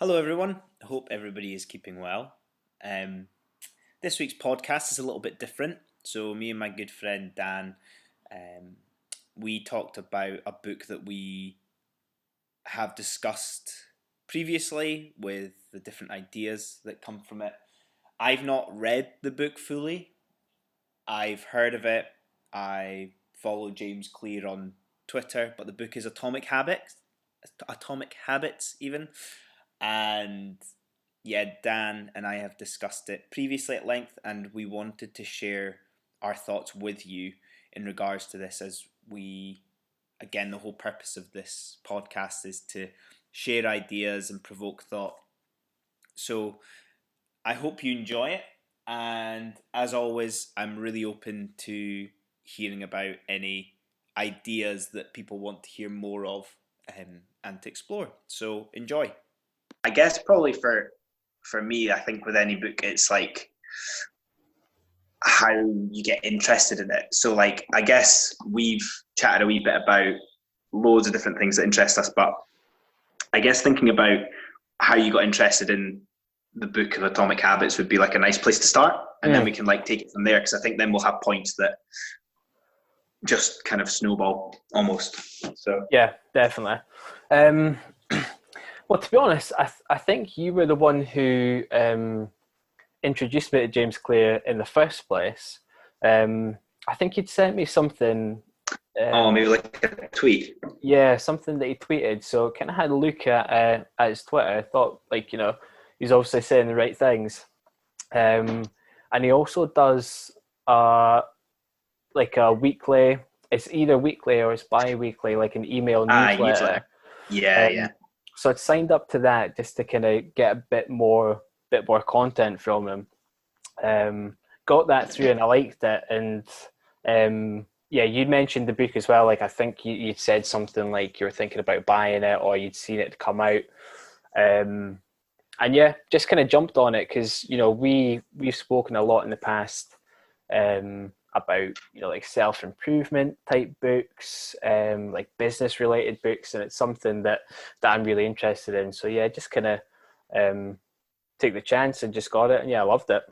Hello, everyone. I hope everybody is keeping well. Um, this week's podcast is a little bit different. So, me and my good friend Dan, um, we talked about a book that we have discussed previously with the different ideas that come from it. I've not read the book fully. I've heard of it. I follow James Clear on Twitter, but the book is Atomic Habits. Atomic Habits, even. And yeah, Dan and I have discussed it previously at length, and we wanted to share our thoughts with you in regards to this. As we, again, the whole purpose of this podcast is to share ideas and provoke thought. So I hope you enjoy it, and as always, I'm really open to hearing about any ideas that people want to hear more of, and to explore. So enjoy. I guess probably for me, I think with any book, it's like how you get interested in it. So like I guess we've chatted a wee bit about loads of different things that interest us, but I guess thinking about how you got interested in the book of Atomic Habits would be like a nice place to start, and then we can like take it from there, because I think then we'll have points that just kind of snowball almost. So Yeah, definitely. Well, to be honest, I think you were the one who introduced me to James Clear in the first place. I think he'd sent me something. maybe like a tweet. Yeah, something that he tweeted. So kind of had a look at his Twitter. I thought, like, he's obviously saying the right things. And he also does like a weekly. It's either weekly or it's bi-weekly, like an email newsletter. Yeah. So I signed up to that just to kind of get a bit more content from him. Got that through and I liked it. And yeah, you mentioned the book as well. Like I think you'd said something like you were thinking about buying it or you'd seen it come out. And yeah, just kind of jumped on it because we've spoken a lot in the past about like self-improvement type books, like business related books, and it's something that I'm really interested in. So yeah, just kind of take the chance and just got it, and yeah, I loved it.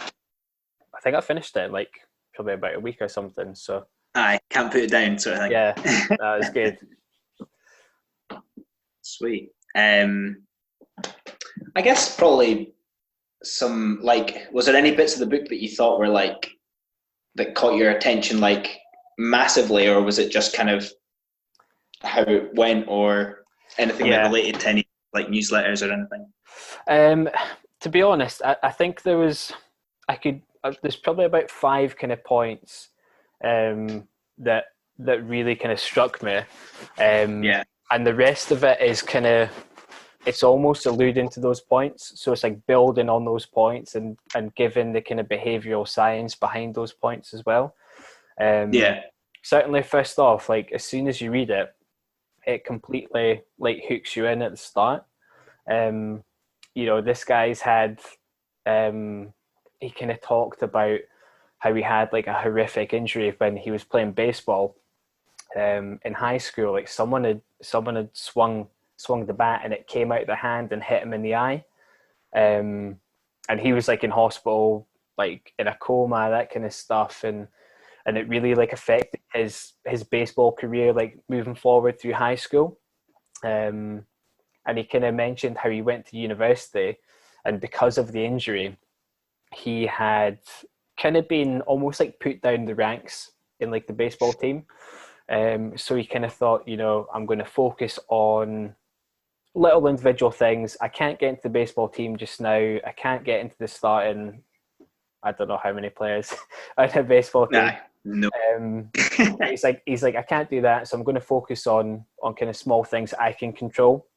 I think I finished it in like probably about a week or something. So I can't put it down, sort of thing. Yeah, that was good. Sweet. I guess probably some like, was there any bits of the book that you thought were like that caught your attention like massively, or was it just kind of how it went, or anything that related to any like newsletters or anything? To be honest, I think there's probably about 5 kind of points that really kind of struck me. And the rest of it is kind of, it's almost alluding to those points. So it's like building on those points and giving the kind of behavioral science behind those points as well. Certainly, first off, like as soon as you read it, it completely like hooks you in at the start. This guy's had, he kind of talked about how he had like a horrific injury when he was playing baseball in high school. Like someone had swung the bat and it came out of the hand and hit him in the eye. And he was like in hospital, like in a coma, that kind of stuff. And it really like affected his baseball career, like moving forward through high school. And he kind of mentioned how he went to university, and because of the injury, he had kind of been almost like put down the ranks in like the baseball team. So he kind of thought, I'm going to focus on little individual things. I can't get into the baseball team just now. I can't get into the starting, I don't know how many players on a baseball team. No. He's like, I can't do that. So I'm going to focus on kind of small things I can control.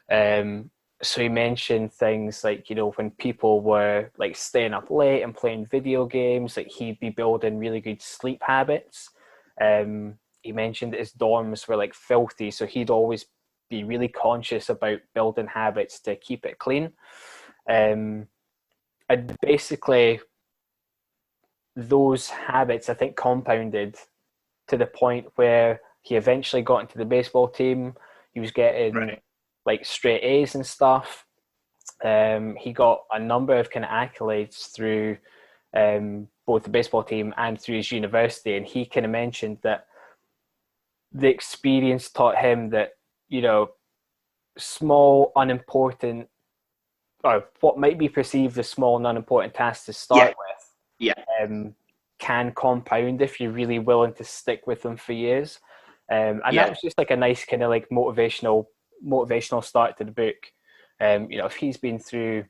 So he mentioned things like, when people were like staying up late and playing video games, like he'd be building really good sleep habits. He mentioned that his dorms were like filthy, so he'd always be really conscious about building habits to keep it clean. And basically, those habits, I think, compounded to the point where he eventually got into the baseball team. He was getting like straight A's and stuff. He got a number of kind of accolades through both the baseball team and through his university, and he kind of mentioned that the experience taught him that, you know, small, unimportant, or what might be perceived as small and unimportant tasks to start with, Yeah. Can compound if you're really willing to stick with them for years. And that was just like a nice kind of like motivational start to the book. You know, if he's been through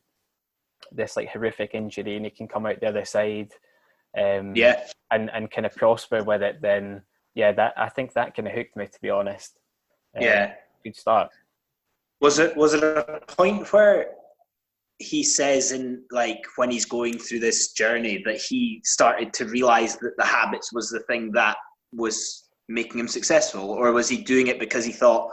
this like horrific injury and he can come out the other side, and kind of prosper with it, then that, I think that kind of hooked me, to be honest. Good start. Was it a point where he says, in like when he's going through this journey, that he started to realize that the habits was the thing that was making him successful, or was he doing it because he thought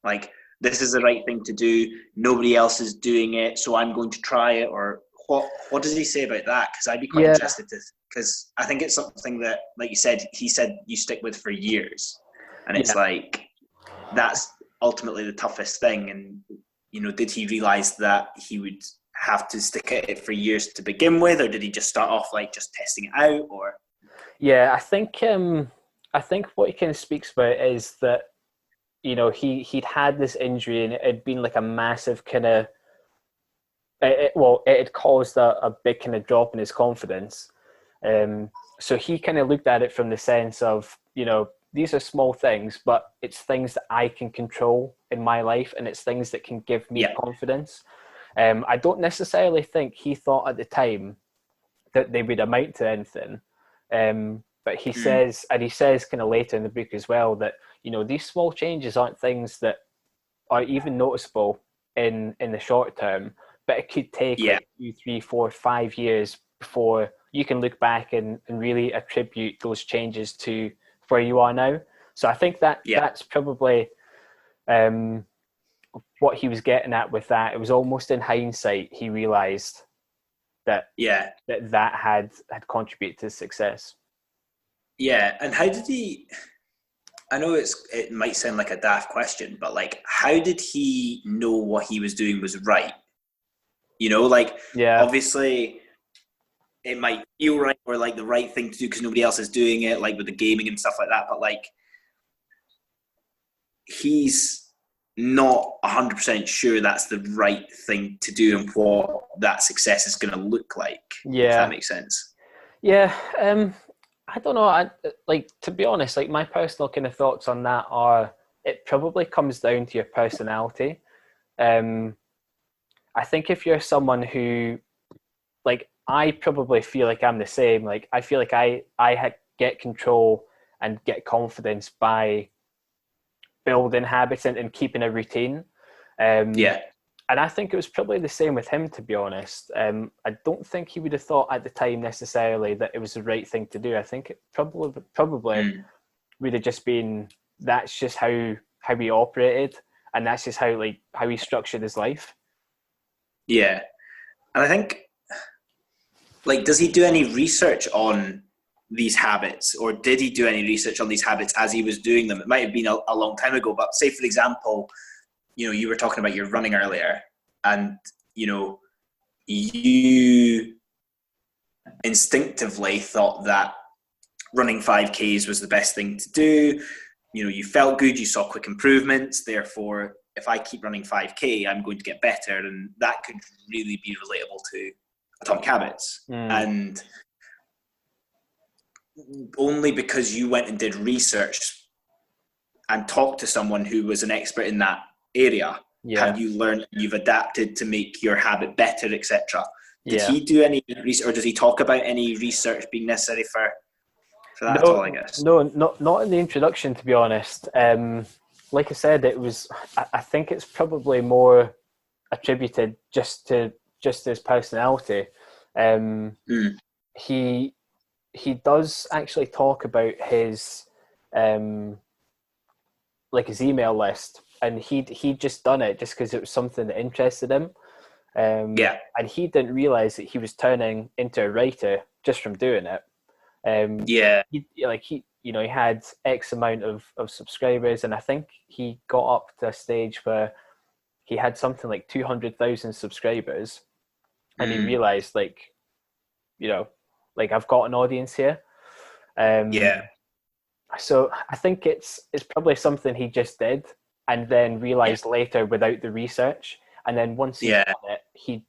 like, this is the right thing to do, nobody else is doing it, so I'm going to try it? Or what does he say about that? Because I'd be quite interested to, because I think it's something that, like you said, he said you stick with for years, and it's like, that's ultimately the toughest thing. And you know, did he realize that he would have to stick at it for years to begin with, or did he just start off like just testing it out? Or I think what he kind of speaks about is that, you know, he'd had this injury and it had been like a massive kind of it had caused a big kind of drop in his confidence. So he kind of looked at it from the sense of, you know, these are small things, but it's things that I can control in my life, and it's things that can give me confidence. I don't necessarily think he thought at the time that they would amount to anything. But he says kind of later in the book as well, that, you know, these small changes aren't things that are even noticeable in the short term, but it could take like 2, 3, 4, 5 years before you can look back and really attribute those changes to where you are now. So I think that's probably what he was getting at with that. It was almost in hindsight he realized that that had contributed to success. Yeah, and how did he? I know it might sound like a daft question, but like, how did he know what he was doing was right? You know, like, obviously it might feel right, or like the right thing to do because nobody else is doing it, like with the gaming and stuff like that. But like, he's not 100% sure that's the right thing to do and what that success is going to look like. If that makes sense. Yeah. I don't know. To be honest, like, my personal kind of thoughts on that are, it probably comes down to your personality. I think if you're someone who, like, I probably feel like I'm the same. Like, I feel like I get control and get confidence by building habits and keeping a routine. And I think it was probably the same with him, to be honest. I don't think he would have thought at the time necessarily that it was the right thing to do. I think it probably would have just been, that's just how he operated, and that's just how he structured his life. Yeah. And I think, like, does he do any research on these habits, or did he do any research on these habits as he was doing them? It might have been a long time ago, but say, for example, you know, you were talking about your running earlier, and, you know, you instinctively thought that running 5Ks was the best thing to do. You know, you felt good, you saw quick improvements. Therefore, if I keep running 5K, I'm going to get better. And that could really be relatable to Atomic Habits. And only because you went and did research and talked to someone who was an expert in that area, have you learned, you've adapted to make your habit better, etc. Did he do any research, or does he talk about any research being necessary for that at all, I guess? No, not in the introduction, to be honest. Like I said, it was, I think it's probably more attributed just to his personality. He does actually talk about his his email list, and he'd just done it just because it was something that interested him. And he didn't realize that he was turning into a writer just from doing it. He had X amount of subscribers, and I think he got up to a stage where he had something like 200,000 subscribers, and he realized, like, you know, like, I've got an audience here. Yeah. So I think it's probably something he just did, and then realized later without the research. And then once he got it, he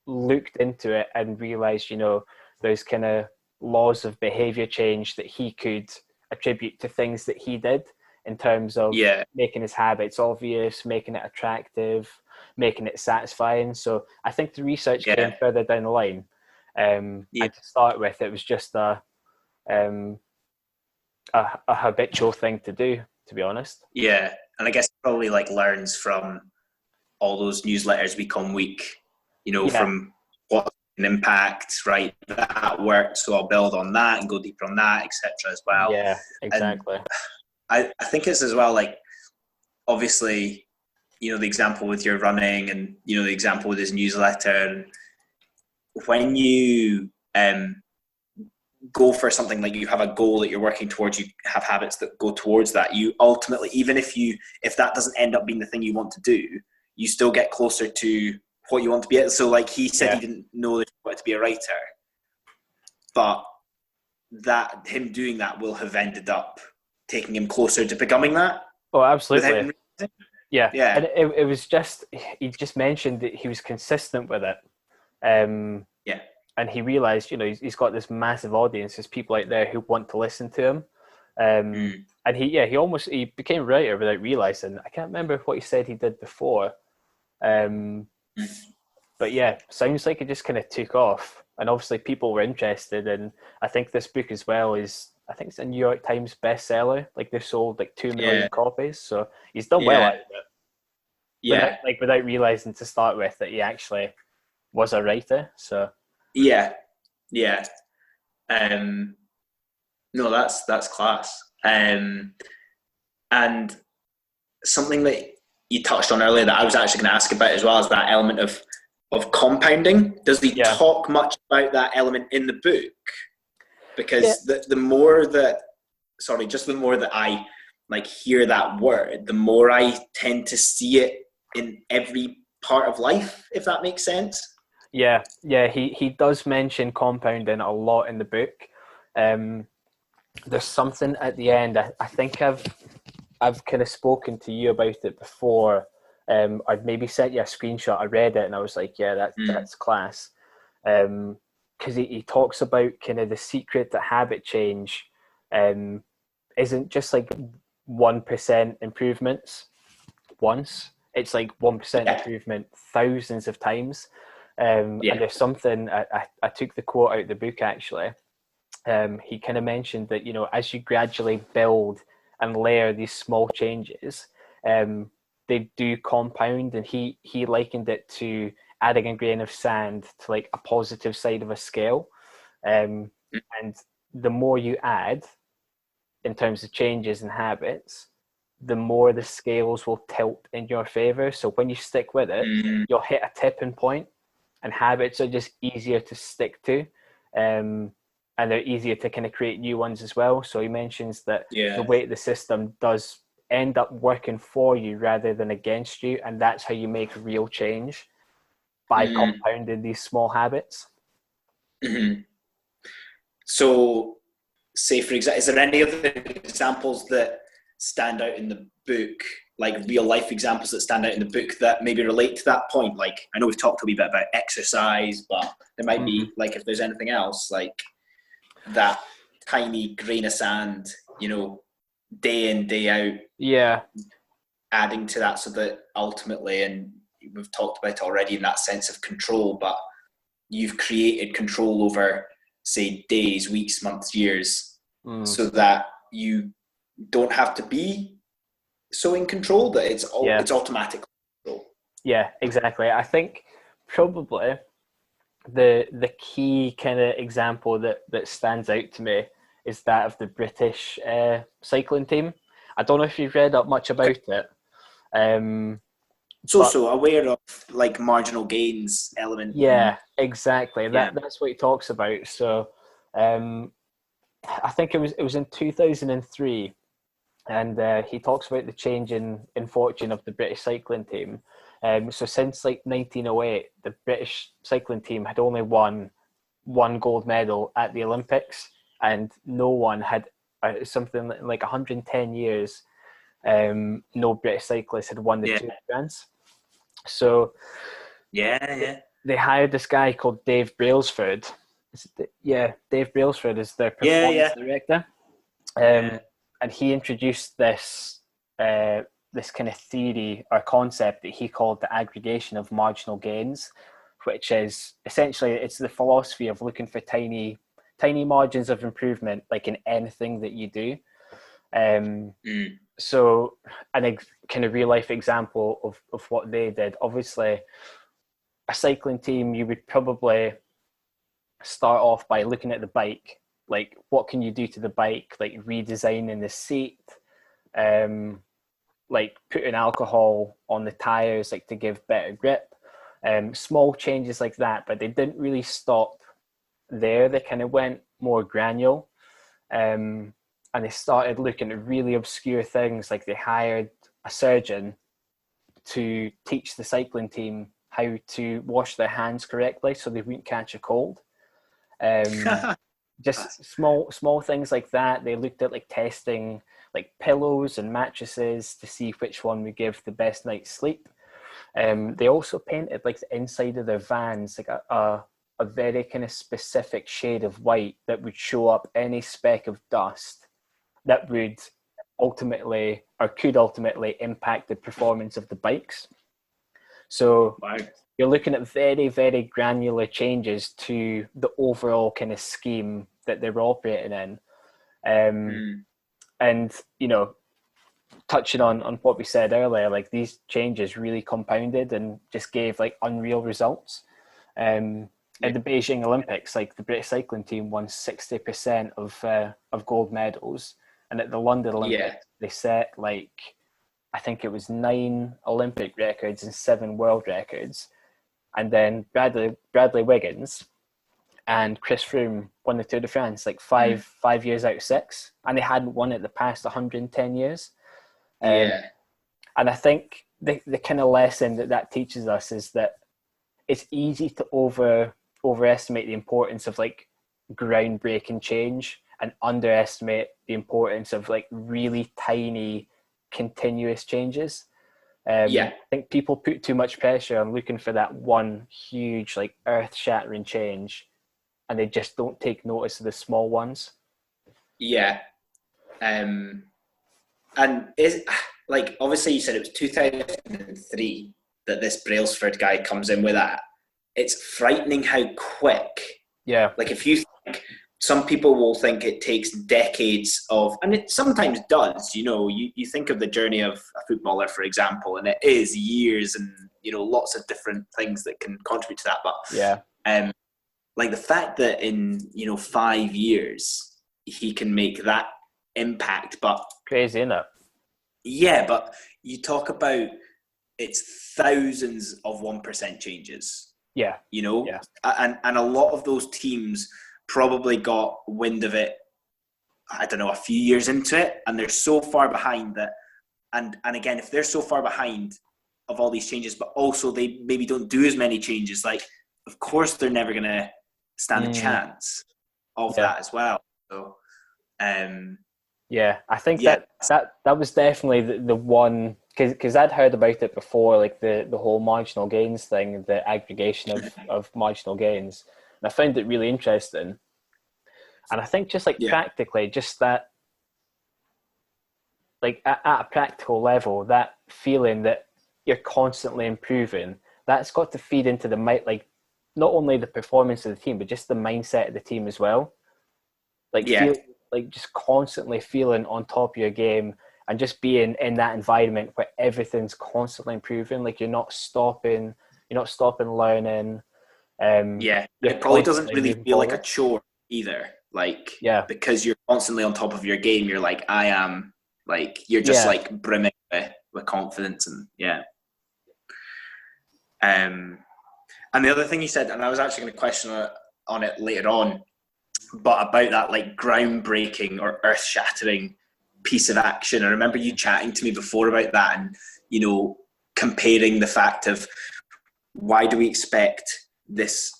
looked into it and realized, you know, there's kind of laws of behavior change that he could attribute to things that he did in terms of making his habits obvious, making it attractive, making it satisfying. So I think the research came further down the line. And to start with, it was just a habitual thing to do, to be honest. Yeah, and I guess probably like learns from all those newsletters week on week, you know, from what an impact, right? That worked, so I'll build on that and go deeper on that, etc. as well. Yeah, exactly. And I think it's as well, like, obviously, you know, the example with your running, and, you know, the example with his newsletter. And when you go for something, like you have a goal that you're working towards, you have habits that go towards that, you ultimately, even if that doesn't end up being the thing you want to do, you still get closer to what you want to be at. So like he said, he didn't know that he wanted to be a writer, but that him doing that will have ended up taking him closer to becoming that. Oh, absolutely. Yeah. And it was just, he just mentioned that he was consistent with it. And he realized, you know, he's got this massive audience. There's people out there who want to listen to him. And he became a writer without realizing. I can't remember what he said he did before. But yeah, sounds like it just kind of took off. And obviously people were interested. And I think this book as well I think it's a New York Times bestseller. Like they've sold like 2 million copies. So he's done well out of it. Yeah. Without realizing to start with that he actually was a writer. So yeah. No, that's class. And something that you touched on earlier that I was actually going to ask about as well is that element of compounding. Does he talk much about that element in the book? Because the more that I like hear that word, the more I tend to see it in every part of life, if that makes sense. Yeah, he does mention compounding a lot in the book. There's something at the end. I think I've kind of spoken to you about it before. I'd maybe sent you a screenshot. I read it and I was like, yeah, that's class. Because he talks about kind of the secret that habit change isn't just like 1% improvements once. It's like 1% improvement thousands of times. And there's something, I took the quote out of the book actually. He kind of mentioned that, you know, as you gradually build and layer these small changes, they do compound. And he likened it to adding a grain of sand to like a positive side of a scale. And the more you add in terms of changes and habits, the more the scales will tilt in your favor. So when you stick with it, you'll hit a tipping point, and habits are just easier to stick to. And they're easier to kind of create new ones as well. So he mentions that the way the system does end up working for you rather than against you. And that's how you make real change, by compounding these small habits. So, say for example, is there any other examples that stand out in the book, like real life examples that stand out in the book that maybe relate to that point? Like, I know we've talked a wee bit about exercise, but there might be, like, if there's anything else, like that tiny grain of sand, you know, day in, day out, adding to that, so that ultimately, and we've talked about it already, in that sense of control, but you've created control over, say, days, weeks, months, years, so that you don't have to be so in control that it's automatic control. Yeah, exactly. I think probably the key kind of example that stands out to me is that of the British cycling team. I don't know if you've read up much about it. So aware of like marginal gains element. Yeah, exactly. That's what he talks about. So I think it was in 2003, and he talks about the change in fortune of the British cycling team. So since like 1908, the British cycling team had only won one gold medal at the Olympics, and no one had something like 110 years. No British cyclist had won the Tour de France. So they hired this guy called Dave Brailsford. Dave Brailsford is their performance director. And he introduced this kind of theory or concept that he called the aggregation of marginal gains, which is essentially, it's the philosophy of looking for tiny margins of improvement, like in anything that you do. So, a kind of real life example of what they did. Obviously, a cycling team, you would probably start off by looking at the bike. Like, what can you do to the bike? Like redesigning the seat, like putting alcohol on the tires, like to give better grip. Small changes like that, but they didn't really stop there. They kind of went more granular, and they started looking at really obscure things. Like they hired a surgeon to teach the cycling team how to wash their hands correctly so they wouldn't catch a cold. Just small things like that. They looked at like testing like pillows and mattresses to see which one would give the best night's sleep. They also painted like the inside of their vans like a very kind of specific shade of white that would show up any speck of dust that would ultimately or could ultimately impact the performance of the bikes. So you're looking at very, very granular changes to the overall kind of scheme that they were operating in. And, you know, touching on what we said earlier, like these changes really compounded and just gave like unreal results. At the Beijing Olympics, like the British cycling team won 60% of gold medals. And at the London Olympics, they set like, I think it was 9 Olympic records and 7 world records. And then Bradley Wiggins and Chris Froome won the Tour de France like five years out of 6. And they hadn't won it the past 110 years. And I think the kind of lesson that teaches us is that it's easy to overestimate the importance of like groundbreaking change and underestimate the importance of like really tiny continuous changes. I think people put too much pressure on looking for that one huge like earth-shattering change, and they just don't take notice of the small ones. And is like, obviously you said it was 2003 that this Brailsford guy comes in with that. It's frightening how quick. Like if you think, some people will think it takes decades of, and it sometimes does, you know, you think of the journey of a footballer, for example, and it is years and, you know, lots of different things that can contribute to that. But like the fact that in, you know, 5 years he can make that impact, but crazy, isn't it? Yeah, but you talk about it's thousands of 1% changes. You know, and a lot of those teams probably got wind of it, I don't know, a few years into it, and they're so far behind that. And again, if they're so far behind of all these changes, but also they maybe don't do as many changes, like, of course they're never going to stand a chance of that as well. So, I think that was definitely the one, because I'd heard about it before, like the whole marginal gains thing, the aggregation of marginal gains. And I found it really interesting. And I think just like practically, just that, like at a practical level, that feeling that you're constantly improving, that's got to feed into the like not only the performance of the team, but just the mindset of the team as well. Like like just constantly feeling on top of your game and just being in that environment where everything's constantly improving. Like you're not stopping learning. It probably doesn't really feel like a chore either. Like, because you're constantly on top of your game, you're like, I am, like, you're just like brimming with confidence and and the other thing you said, and I was actually going to question on it later on, but about that like groundbreaking or earth-shattering piece of action. I remember you chatting to me before about that, and you know, comparing the fact of why do we expect this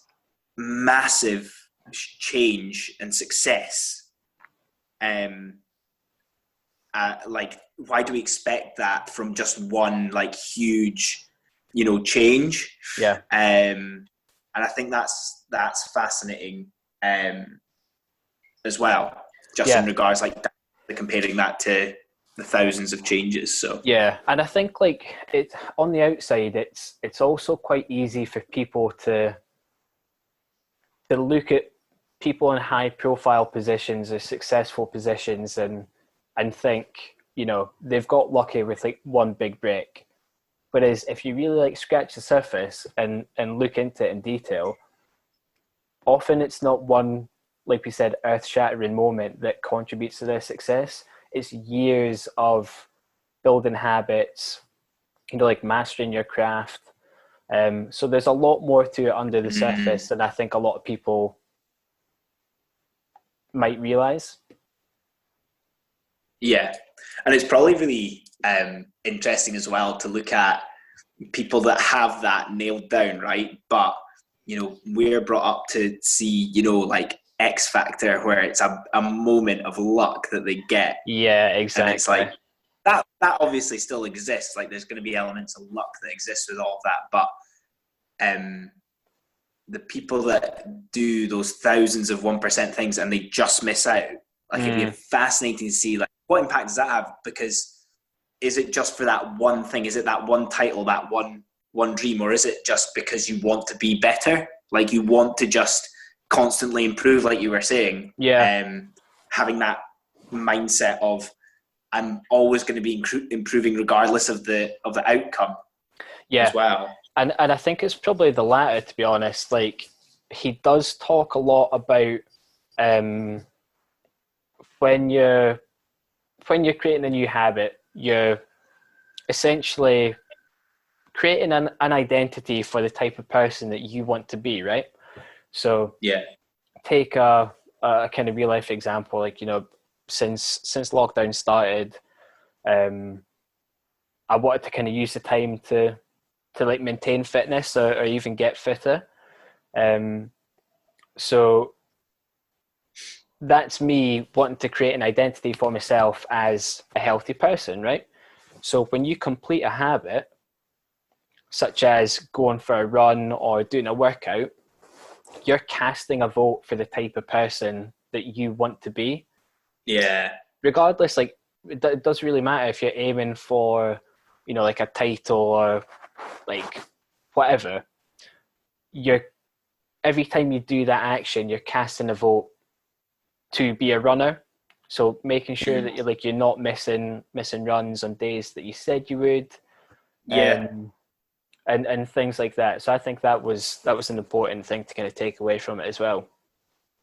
massive change and success, like why do we expect that from just one like huge, change? Yeah. And I think that's fascinating, as well, just in regards like comparing that to the thousands of changes. So yeah, and I think like it on the outside, it's also quite easy for people to look at people in high profile positions or successful positions and think, they've got lucky with like one big break. Whereas if you really like scratch the surface and look into it in detail, often it's not one, like we said, earth-shattering moment that contributes to their success. It's years of building habits, like mastering your craft. So there's a lot more to it under the surface than I think a lot of people might realize. Yeah, and it's probably really interesting as well to look at people that have that nailed down, right? But we're brought up to see, like X Factor, where it's a moment of luck that they get. Yeah, exactly. And it's like that obviously still exists. Like there's going to be elements of luck that exist with all of that, but the people that do those thousands of 1% things and they just miss out, like it'd be fascinating to see like what impact does that have? Because is it just for that one thing? Is it that one title, that one dream, or is it just because you want to be better? Like you want to just constantly improve, like you were saying. Yeah. Having that mindset of I'm always going to be improving regardless of the outcome. Yeah. As well. And I think it's probably the latter, to be honest. Like he does talk a lot about when you're creating a new habit, you're essentially creating an identity for the type of person that you want to be, right? So take a kind of real life example, like since lockdown started, I wanted to kind of use the time to like maintain fitness or even get fitter. So that's me wanting to create an identity for myself as a healthy person, right? So when you complete a habit, such as going for a run or doing a workout, you're casting a vote for the type of person that you want to be. Yeah. Regardless, like it doesn't really matter if you're aiming for, like a title or like whatever. Every time you do that action, you're casting a vote to be a runner. So making sure that you're not missing runs on days that you said you would. Yeah. And things like that. So I think that was an important thing to kind of take away from it as well.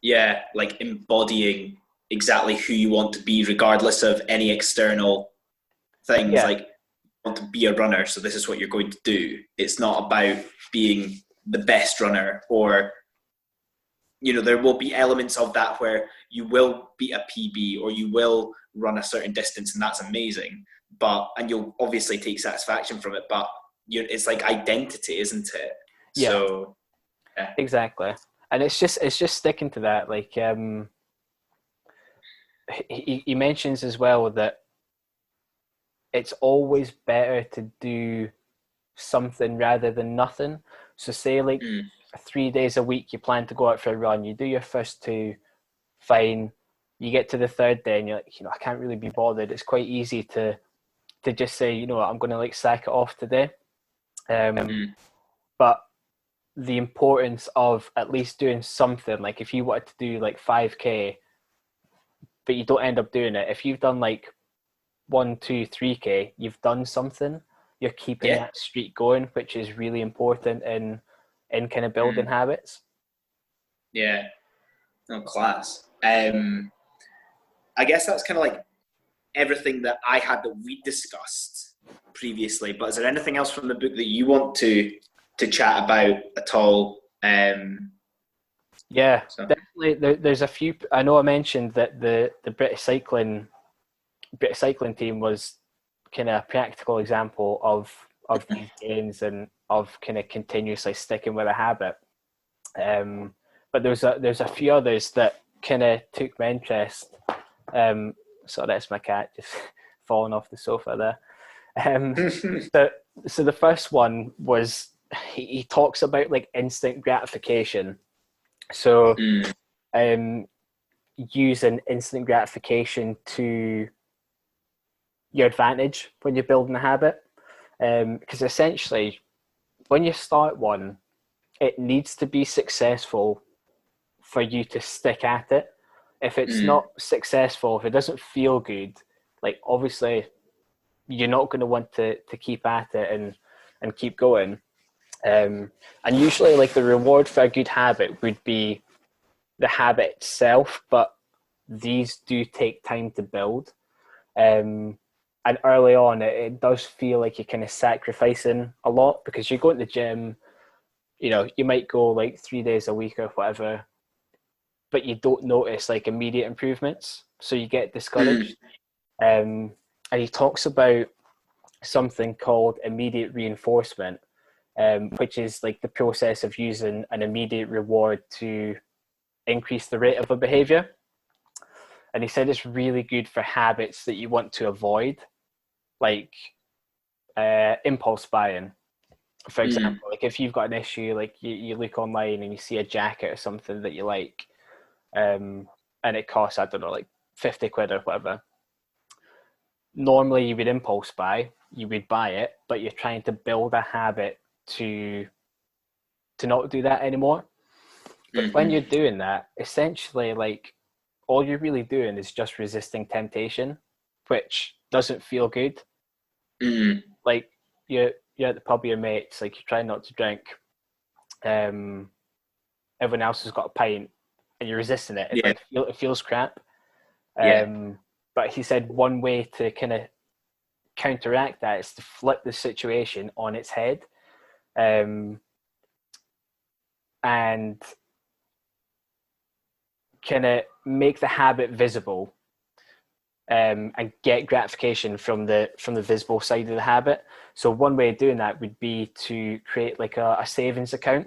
Yeah, like embodying exactly who you want to be regardless of any external things. Yeah. Like you want to be a runner, so this is what you're going to do. It's not about being the best runner, or there will be elements of that where you will beat a PB or you will run a certain distance, and that's amazing. And you'll obviously take satisfaction from it, but it's like identity, isn't it? Yeah. So yeah. Exactly. And it's just sticking to that. Like he mentions as well that it's always better to do something rather than nothing. So say like 3 days a week you plan to go out for a run, you do your first two, fine. You get to the third day and you're like, I can't really be bothered. It's quite easy to just say, I'm going to like sack it off today. But the importance of at least doing something, like if you wanted to do like 5K, but you don't end up doing it, if you've done like 1, 2, 3K, you've done something. You're keeping that streak going, which is really important in kind of building habits. Yeah. No, class. I guess that's kind of like everything that I had that we discussed previously. But is there anything else from the book that you want to chat about at all? Definitely. There's a few. I know I mentioned that the British cycling team was kind of a practical example of these gains and of kind of continuously sticking with a habit. But there's a few others that kind of took my interest. So that's my cat just falling off the sofa there. So the first one was he talks about like instant gratification. So using instant gratification to your advantage when you're building a habit. Because essentially, when you start one, it needs to be successful for you to stick at it. If it's not successful, if it doesn't feel good, like obviously you're not going to want to keep at it and keep going. And usually like the reward for a good habit would be the habit itself, but these do take time to build. And early on, it does feel like you're kind of sacrificing a lot because you're going to the gym, you know, you might go like 3 days a week or whatever, but you don't notice like immediate improvements. So you get discouraged. And he talks about something called immediate reinforcement, which is like the process of using an immediate reward to increase the rate of a behavior. And he said it's really good for habits that you want to avoid, like impulse buying. For example, like if you've got an issue, like you look online and you see a jacket or something that you like, and it costs, I don't know, like 50 quid or whatever. Normally you would impulse buy, you would buy it, but you're trying to build a habit to not do that anymore. But when you're doing that, essentially like all you're really doing is just resisting temptation, which doesn't feel good. Like you're at the pub with your mates, like you're trying not to drink. Everyone else has got a pint and you're resisting it. It feels crap. But he said one way to kind of counteract that is to flip the situation on its head, and kind of make the habit visible, and get gratification from the visible side of the habit. So one way of doing that would be to create like a savings account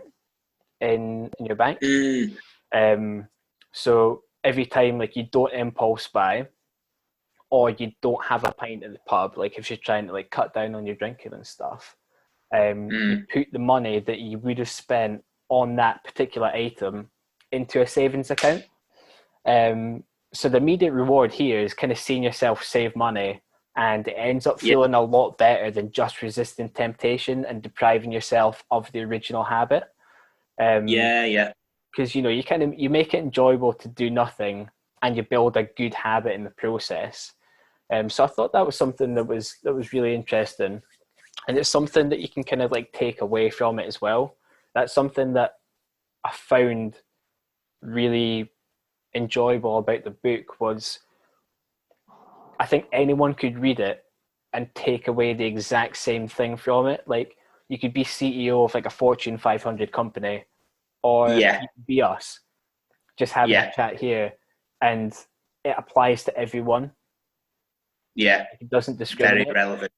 in your bank. So every time like you don't impulse buy or you don't have a pint at the pub, like if you're trying to like cut down on your drinking and stuff, you put the money that you would have spent on that particular item into a savings account. So the immediate reward here is kind of seeing yourself save money, and it ends up feeling a lot better than just resisting temptation and depriving yourself of the original habit. Because you know you make it enjoyable to do nothing, and you build a good habit in the process. So I thought that was something that was really interesting, and it's something that you can kind of like take away from it as well. That's something that I found really enjoyable about the book was I think anyone could read it and take away the exact same thing from it. Like you could be CEO of like a Fortune 500 company, or you could be us just having a chat here, and it applies to everyone. It doesn't discriminate. Very relevant.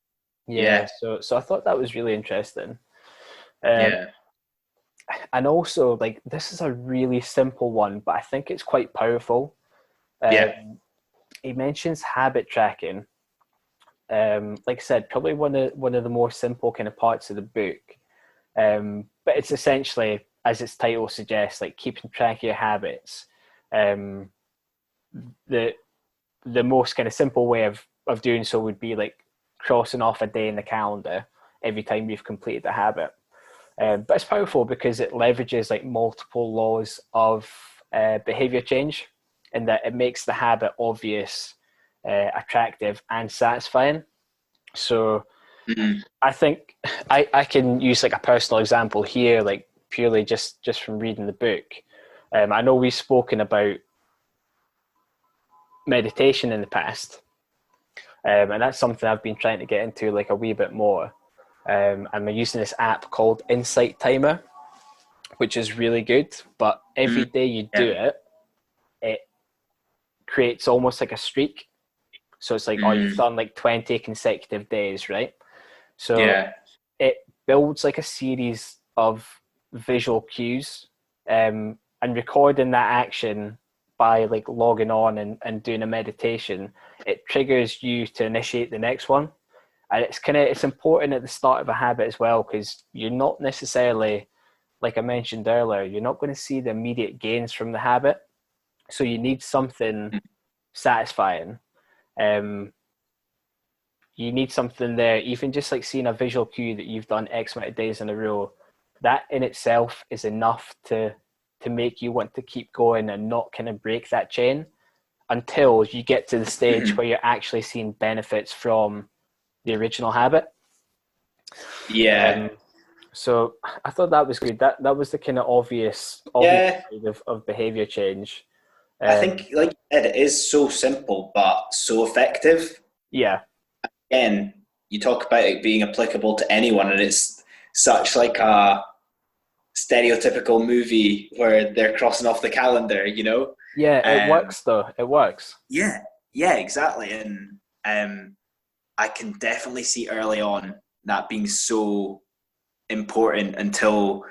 So I thought that was really interesting. And also, like, this is a really simple one, but I think it's quite powerful. He mentions habit tracking. Like I said, probably one of the more simple kind of parts of the book. But it's essentially, as its title suggests, like keeping track of your habits. The most kind of simple way of doing so would be like crossing off a day in the calendar every time you've completed the habit. But it's powerful because it leverages like multiple laws of behavior change, in that it makes the habit obvious, attractive, and satisfying. So I think I can use like a personal example here, like purely just from reading the book. I know we've spoken about meditation in the past, and that's something I've been trying to get into like a wee bit more. I'm using this app called Insight Timer, which is really good. But every day you do it, it creates almost like a streak. So it's like, you've done like 20 consecutive days, right? So it builds like a series of visual cues, and recording that action by like logging on and doing a meditation, it triggers you to initiate the next one. And it's important at the start of a habit as well, because you're not necessarily, like I mentioned earlier, you're not going to see the immediate gains from the habit. So you need something satisfying. You need something there, even just like seeing a visual cue that you've done X amount of days in a row. That in itself is enough to make you want to keep going and not kind of break that chain until you get to the stage where you're actually seeing benefits from the original habit. Yeah. So I thought that was good. That was the kind of obvious Yeah. side of behavior change. I think, like you said, it is so simple but so effective. Yeah. Again, you talk about it being applicable to anyone, and it's such like a stereotypical movie where they're crossing off the calendar, you know? Yeah, it works though. It works. Yeah, yeah, exactly. And I can definitely see early on that being so important until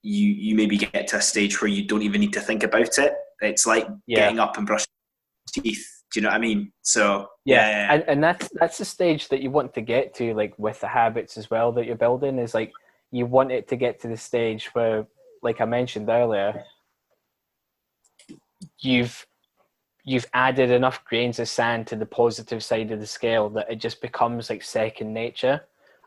you maybe get to a stage where you don't even need to think about it. It's like getting up and brushing teeth. Do you know what I mean? So yeah. And that's the stage that you want to get to, like with the habits as well that you're building, is like you want it to get to the stage where, like I mentioned earlier, you've added enough grains of sand to the positive side of the scale that it just becomes like second nature,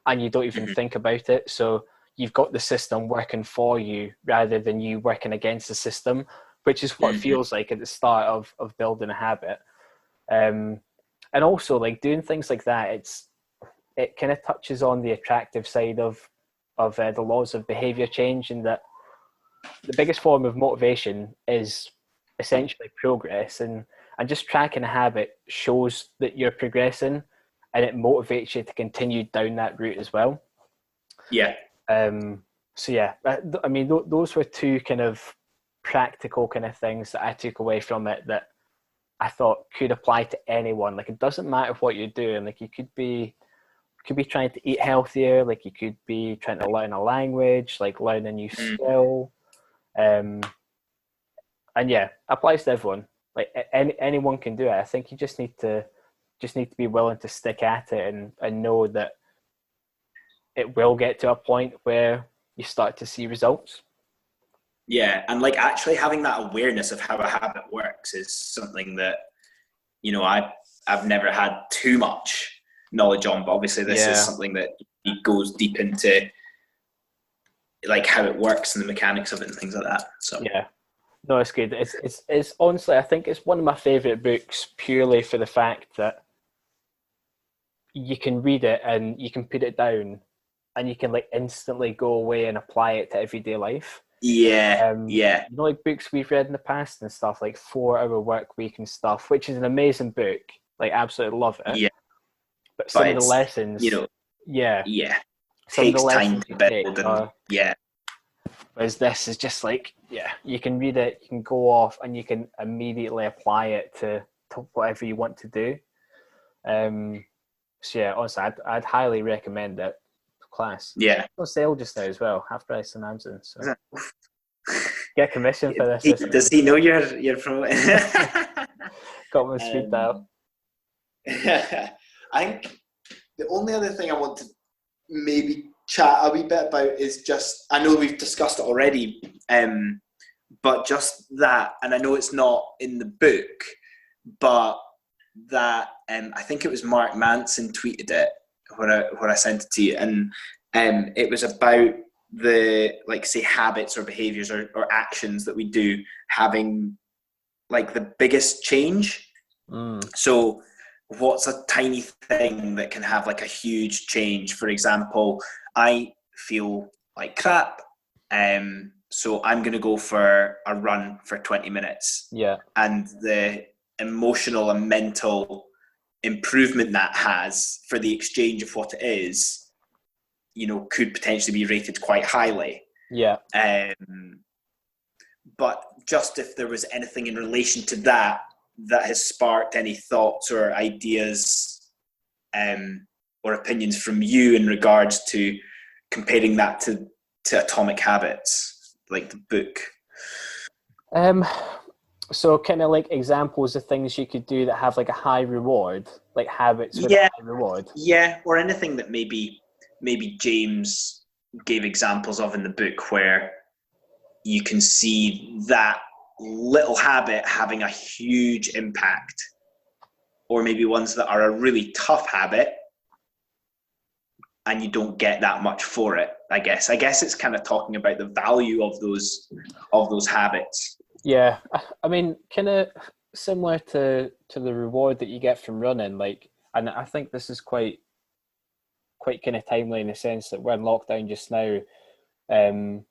and you don't even think about it. So you've got the system working for you rather than you working against the system, which is what it feels like at the start of building a habit. And also, like doing things like that, it kind of touches on the attractive side of the laws of behavior change, in that the biggest form of motivation is essentially progress, and just tracking a habit shows that you're progressing, and it motivates you to continue down that route as well. Yeah. So yeah, I mean, those were two kind of practical kind of things that I took away from it that I thought could apply to anyone. Like, it doesn't matter what you're doing. Like, you could be trying to eat healthier. Like, you could be trying to learn a language, like learn a new skill. And yeah, applies to everyone. Like anyone can do it. I think you just need to be willing to stick at it and know that it will get to a point where you start to see results. Yeah, and like actually having that awareness of how a habit works is something that, you know, I've never had too much knowledge on, but obviously this is something that goes deep into like how it works and the mechanics of it and things like that. So yeah. No, it's good. It's honestly, I think it's one of my favorite books purely for the fact that you can read it and you can put it down and you can like instantly go away and apply it to everyday life. Yeah. You know, like books we've read in the past and stuff, like 4 Hour Work Week and stuff, which is an amazing book. Like, absolutely love it. Yeah. But some of the lessons, you know, some of the takes time lessons to build and whereas this is just like, you can read it, you can go off, and you can immediately apply it to whatever you want to do. So yeah, honestly, I'd highly recommend it. Class. Yeah. It's on sale just now as well, half price on Amazon. So get commission for this. Does he know you're from? Got my speed dial. I think the only other thing I want to maybe chat a wee bit about is just, I know we've discussed it already, but just that, and I know it's not in the book, but that I think it was Mark Manson tweeted it when I sent it to you, and it was about the, like, say, habits or behaviors or actions that we do having like the biggest change. So what's a tiny thing that can have like a huge change? For example, I feel like crap, so I'm going to go for a run for 20 minutes. Yeah. And the emotional and mental improvement that has for the exchange of what it is, you know, could potentially be rated quite highly. Yeah. But just if there was anything in relation to that has sparked any thoughts or ideas or opinions from you in regards to comparing that to Atomic Habits, like the book. So kind of like examples of things you could do that have like a high reward, like habits with a Yeah, high reward. yeah, or anything that maybe James gave examples of in the book where you can see that little habit having a huge impact, or maybe ones that are a really tough habit and you don't get that much for it. I guess it's kind of talking about the value of those habits. Yeah, I mean, kind of similar to the reward that you get from running. Like, and I think this is quite kind of timely in the sense that we're in lockdown just now. I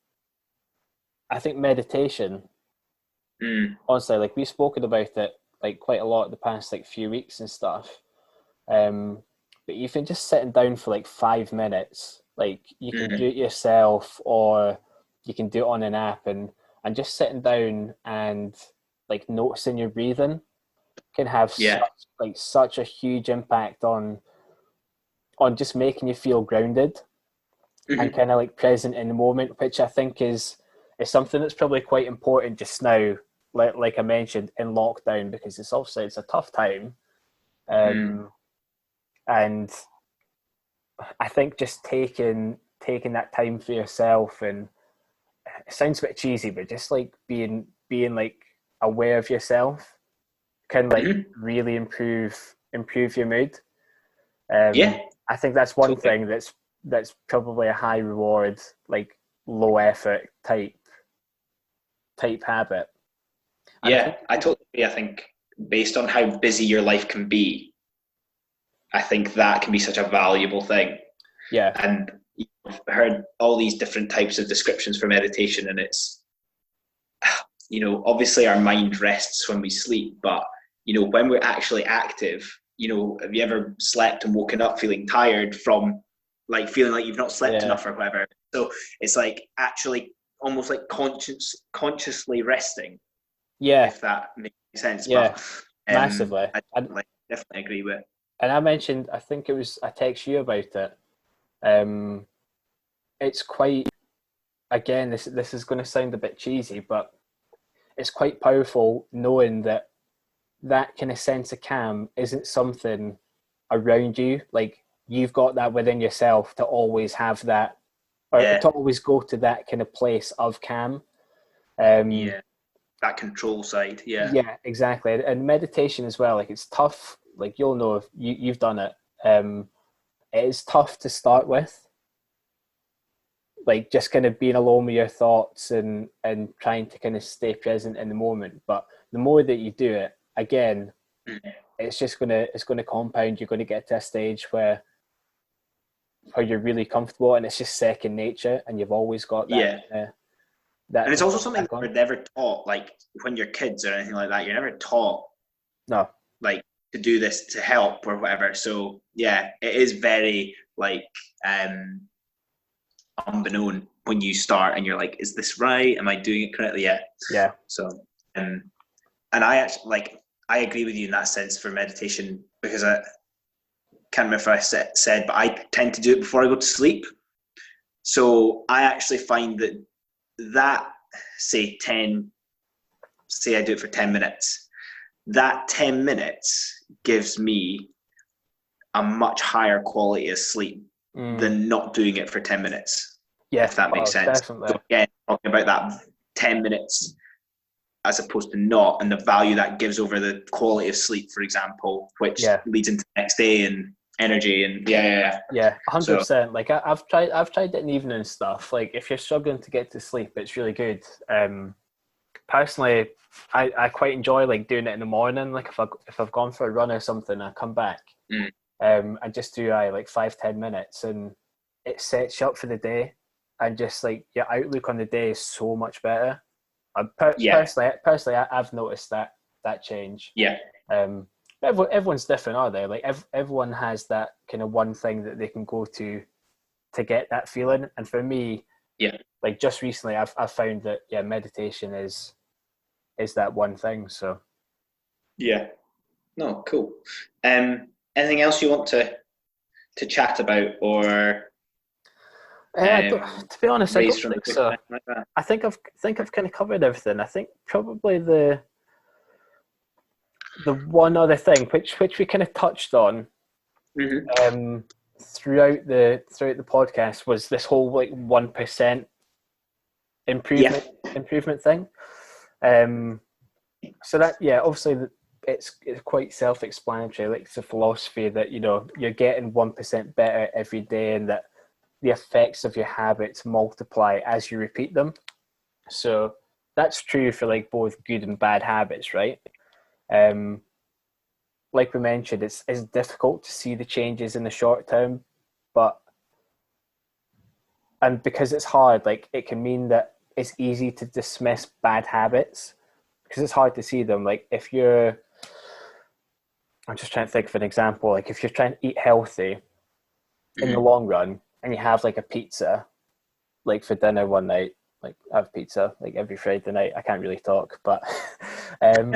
think meditation, honestly, like we've spoken about it like quite a lot the past like few weeks and stuff. But even just sitting down for like 5 minutes, like you can do it yourself or you can do it on an app, and just sitting down and like noticing your breathing can have such a huge impact on just making you feel grounded and kind of like present in the moment, which I think is something that's probably quite important just now, like I mentioned, in lockdown, because it's a tough time. And I think just taking that time for yourself, and it sounds a bit cheesy, but just like being like aware of yourself can like really improve your mood. I think that's one thing that's probably a high reward, like low effort type habit. And I totally agree. I think based on how busy your life can be, I think that can be such a valuable thing. Yeah. And I've heard all these different types of descriptions for meditation, and it's, obviously our mind rests when we sleep, but, when we're actually active, have you ever slept and woken up feeling tired from like feeling like you've not slept enough or whatever? So it's like actually almost like consciously resting. Yeah. If that makes sense. Yeah. But, massively. I definitely agree with it. And I mentioned, I think it was, I text you about it. It's quite, again, this is going to sound a bit cheesy, but it's quite powerful knowing that kind of sense of calm isn't something around you. Like you've got that within yourself to always have that, or to always go to that kind of place of calm. That control side. Yeah, exactly. And meditation as well. Like it's tough. Like you'll know if you've done it. It is tough to start with. Like just kind of being alone with your thoughts and trying to kind of stay present in the moment. But the more that you do it, again, it's gonna compound. You're gonna get to a stage where you're really comfortable and it's just second nature, and you've always got that. That and it's also something that we're never taught, like when you're kids or anything like that. You're never taught, like to do this to help or whatever. So yeah, it is very like unbeknown when you start and you're like, is this right? Am I doing it correctly? Yeah. So and I actually I agree with you in that sense for meditation, because I can't remember if I said, but I tend to do it before I go to sleep. So I actually find that say I do it for 10 minutes, that 10 minits gives me a much higher quality of sleep than not doing it for 10 minutes. Yeah, if that makes sense. Definitely. So again, talking about that 10 minutes as opposed to not, and the value that gives over the quality of sleep, for example, which leads into the next day and energy and 100%. Like I've tried it in evening and stuff. Like if you're struggling to get to sleep, it's really good. Personally, I quite enjoy like doing it in the morning. Like if I've gone for a run or something, I come back and just do like 5-10 minutes, and it sets you up for the day, and just like your outlook on the day is so much better. Personally, I've noticed that change. Everyone's different, are they? Like everyone has that kind of one thing that they can go to get that feeling. And for me, like just recently, I've found that meditation is that one thing. So no, cool. Anything else you want to chat about, or? To be honest, I raised don't from a think book so. or anything like that? I think I've kind of covered everything. I think probably the one other thing which we kind of touched on um, throughout the podcast was this whole like 1% Yeah. improvement thing. So that, yeah, obviously it's quite self-explanatory. Like, it's a philosophy that, you know, you're getting 1% better every day, and that the effects of your habits multiply as you repeat them. So that's true for like both good and bad habits, right? Um, like we mentioned, it's difficult to see the changes in the short term, but and because it's hard, like, it can mean that it's easy to dismiss bad habits because it's hard to see them. Like, if you're, I'm just trying to think of an example. Like, if you're trying to eat healthy in the long run, and you have like a pizza, like for dinner one night, like I have pizza like every Friday night. I can't really talk, but um,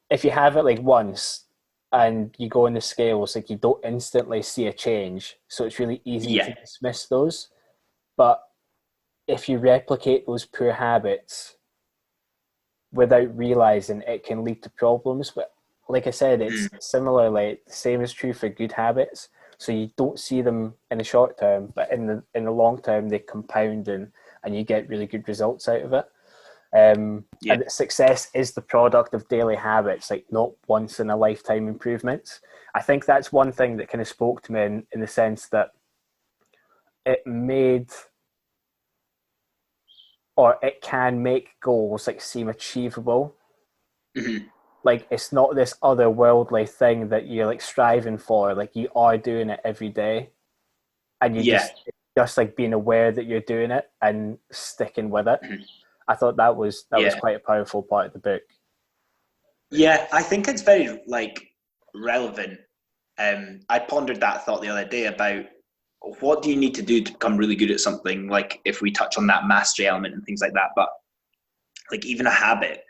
if you have it like once and you go on the scales, like, you don't instantly see a change, so it's really easy Yeah. to dismiss those. But if you replicate those poor habits without realizing, it can lead to problems. But like I said, it's similarly the same is true for good habits. So you don't see them in the short term, but in the long term they compound, and you get really good results out of it. And success is the product of daily habits, like not once in a lifetime improvements. I think that's one thing that kind of spoke to me in the sense that it made, or it can make goals like seem achievable. Like, it's not this otherworldly thing that you're like striving for. Like, you are doing it every day, and you just like being aware that you're doing it and sticking with it. I thought that was quite a powerful part of the book. Yeah, I think it's very like relevant. I pondered that thought the other day about what do you need to do to become really good at something. Like, if we touch on that mastery element and things like that, but like even a habit,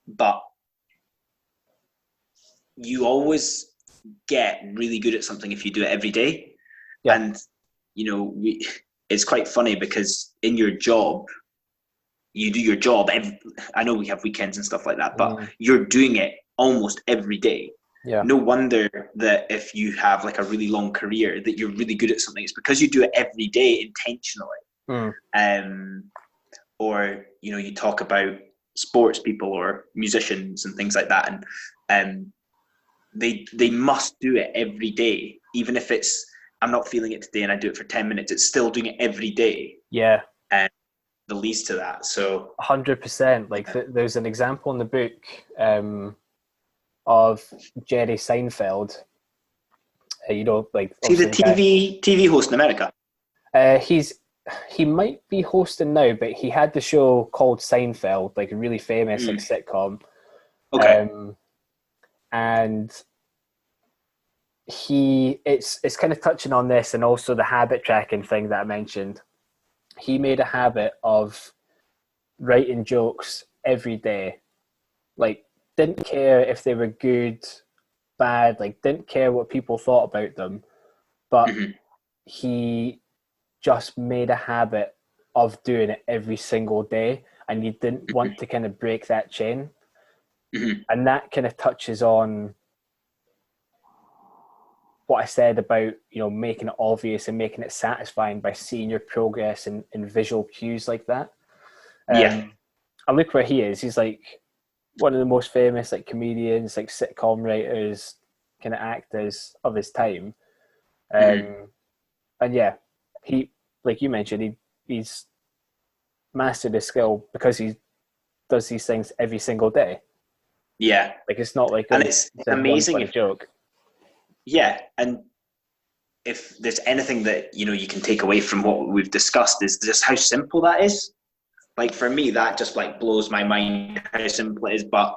but you always get really good at something if you do it every day. Yeah. And you know, it's quite funny because in your job, you do your job. I know we have weekends and stuff like that, but you're doing it almost every day. Yeah. No wonder that if you have like a really long career, that you're really good at something. It's because you do it every day intentionally. Or, you know, you talk about sports people or musicians and things like that, and they must do it every day, even if it's, I'm not feeling it today and I do it for 10 minutes. It's still doing it every day. Yeah. And that leads to that. So 100%. Like, there's an example in the book of Jerry Seinfeld. You know, like, see the TV host in America. He might be hosting now, but he had the show called Seinfeld, like a really famous like sitcom. Okay. And it's kind of touching on this, and also the habit tracking thing that I mentioned. He made a habit of writing jokes every day. Like, didn't care if they were good, bad, like didn't care what people thought about them, but he just made a habit of doing it every single day, and he didn't want to kind of break that chain. And that kind of touches on what I said about, you know, making it obvious and making it satisfying by seeing your progress in visual cues like that. And look where he is. He's like one of the most famous like comedians, like sitcom writers, kind of actors of his time. And yeah, he, like you mentioned, he's mastered his skill because he does these things every single day. Yeah. Like, it's not like and it's amazing if joke. Yeah, and if there's anything that, you know, you can take away from what we've discussed, is just how simple that is. Like, for me, that just like blows my mind how simple it is, but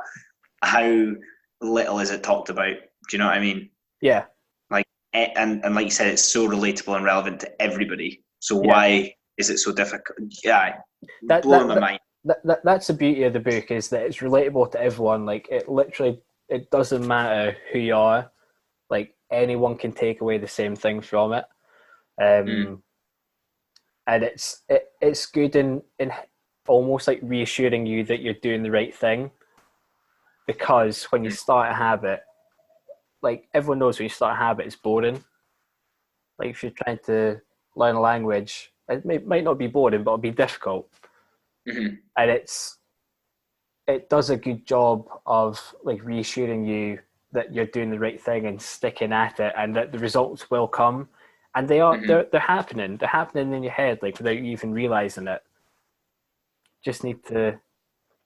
how little is it talked about. Do you know what I mean? Yeah. Like, and like you said, it's so relatable and relevant to everybody. So why is it so difficult? Yeah, blowing my mind. That's the beauty of the book, is that it's relatable to everyone. Like, it doesn't matter who you are. Like, anyone can take away the same thing from it. And it's good in almost like reassuring you that you're doing the right thing, because when you start a habit, like everyone knows when you start a habit, it's boring. Like if you're trying to learn a language, might not be boring, but it'll be difficult. Mm-hmm. And it does a good job of like reassuring you that you're doing the right thing and sticking at it, and that the results will come. And they're happening. They're happening in your head, like without you even realizing it. Just need to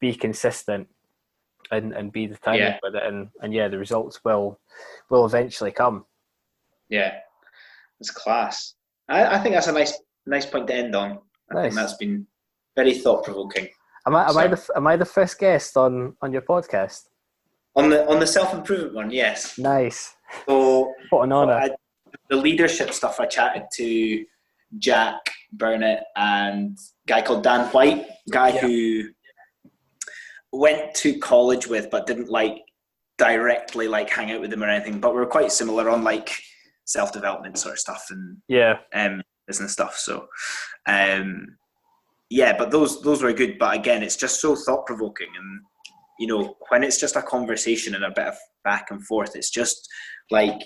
be consistent and be determined with it, and yeah, the results will eventually come. Yeah, it's class. I think that's a nice point to end on. I think that's been very thought provoking. Am I the first guest on your podcast? On the self-improvement one, yes. Nice. So what an honor. The leadership stuff, I chatted to Jack Burnett and a guy called Dan White, who went to college with but didn't like directly like hang out with him or anything, but we were quite similar on like self-development sort of stuff and business stuff. So but those were good. But again, it's just so thought-provoking, and you know, when it's just a conversation and a bit of back and forth, it's just like,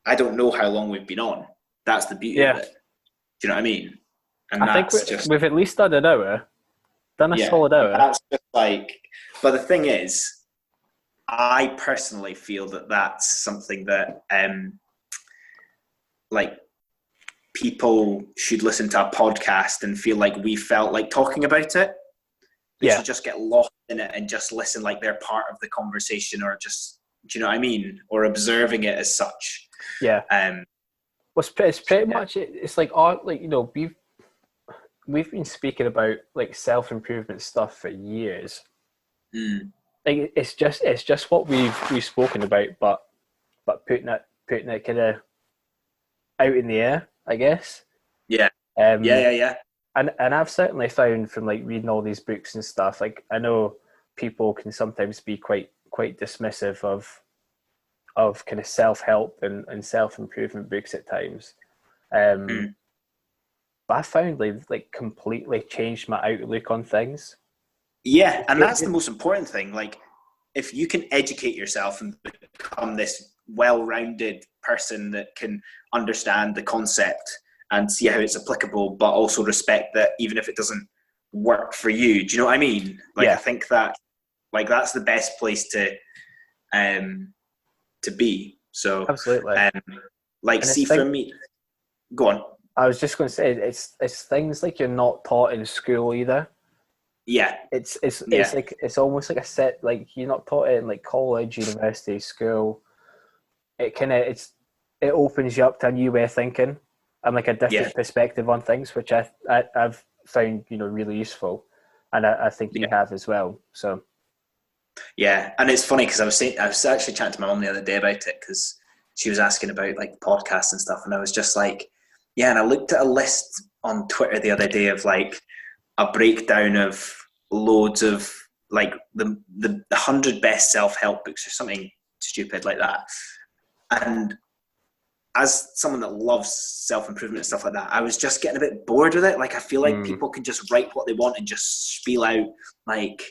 I don't know how long we've been on. That's the beauty of it. Do you know what I mean? And I think we've at least done an hour. Done a solid hour. That's just like, but the thing is, I personally feel that that's something that like people should listen to a podcast and feel like we felt like talking about it. They should just get lost in it and just listen like they're part of the conversation, or just, do you know what I mean? Or observing it as such. Yeah. Well, it's pretty much it's like you know, we've been speaking about like self-improvement stuff for years. Like it's just what we've spoken about, but putting it kind of out in the air, I guess. Yeah. And I've certainly found from like reading all these books and stuff, like I know people can sometimes be quite dismissive of kind of self-help and self-improvement books at times. But I found they've like completely changed my outlook on things. Yeah, and that's the most important thing. Like, if you can educate yourself and become this well-rounded person that can understand the concept and see how it's applicable, but also respect that even if it doesn't work for you, do you know what I mean? Like, I think that like that's the best place to be. So absolutely. Like, see, for me, go on. I was just going to say it's things like you're not taught in school either. Yeah, it's like it's almost like a set, like you're not taught it in like college, university, school. It it opens you up to a new way of thinking and like a different perspective on things, which I've found, you know, really useful, and I think you have as well. So yeah, and it's funny because I was actually chatting to my mum the other day about it, because she was asking about like podcasts and stuff, and I was just like, yeah, and I looked at a list on Twitter the other day of like a breakdown of loads of like the 100 best self-help books or something stupid like that. And as someone that loves self-improvement and stuff like that, I was just getting a bit bored with it. Like, I feel like people can just write what they want and just spiel out like,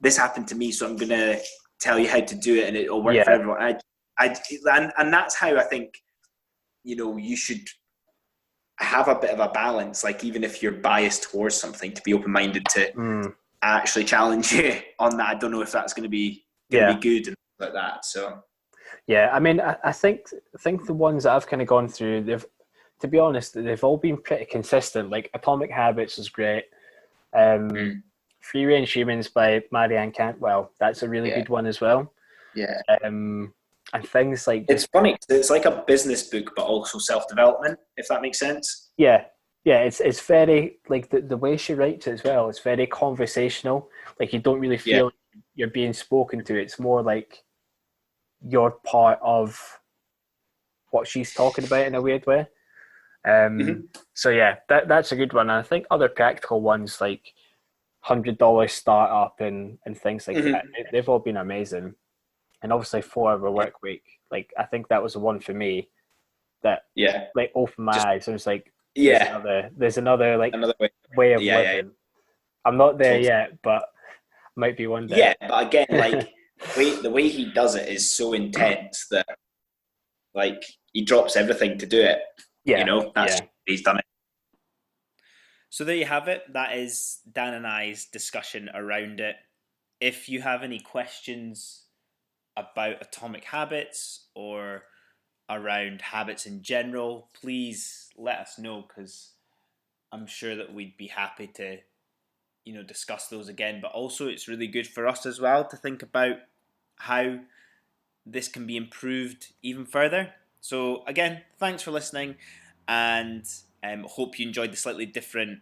this happened to me, so I'm gonna tell you how to do it and it'll work for everyone. And that's how I think, you know, you should have a bit of a balance, like even if you're biased towards something, to be open-minded to actually challenge you on that. I don't know if that's going to be good and like that. So yeah, I mean, I think the ones that I've kind of gone through, to be honest, they've all been pretty consistent. Like Atomic Habits is great. Free Range Humans by Marianne Cantwell, that's a really good one as well. Yeah. And things like, it's funny, it's like a business book but also self-development, if that makes sense. Yeah, it's very like the way she writes it as well, it's very conversational. Like you don't really feel like you're being spoken to. It's more like you're part of what she's talking about in a weird way. So yeah, that's a good one. And I think other practical ones like $100 Startup and things like that, they've all been amazing. And obviously 4 Hour Work Week, like I think that was the one for me that Yeah. like opened my Just eyes. I was like, yeah. there's another like Another way. way of Yeah, yeah, living. I'm not there totally. yet, but might be one day. Yeah, but again, like the way he does it is so intense that like he drops everything to do it. You Yeah, know, that's yeah. he's done it. So there you have it. That is Dan and I's discussion around it. If you have any questions about atomic habits or around habits in general, please let us know, because I'm sure that we'd be happy to, discuss those again. But also, it's really good for us as well to think about how this can be improved even further. So again, thanks for listening, and hope you enjoyed the slightly different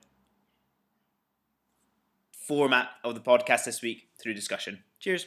format of the podcast this week through discussion. Cheers.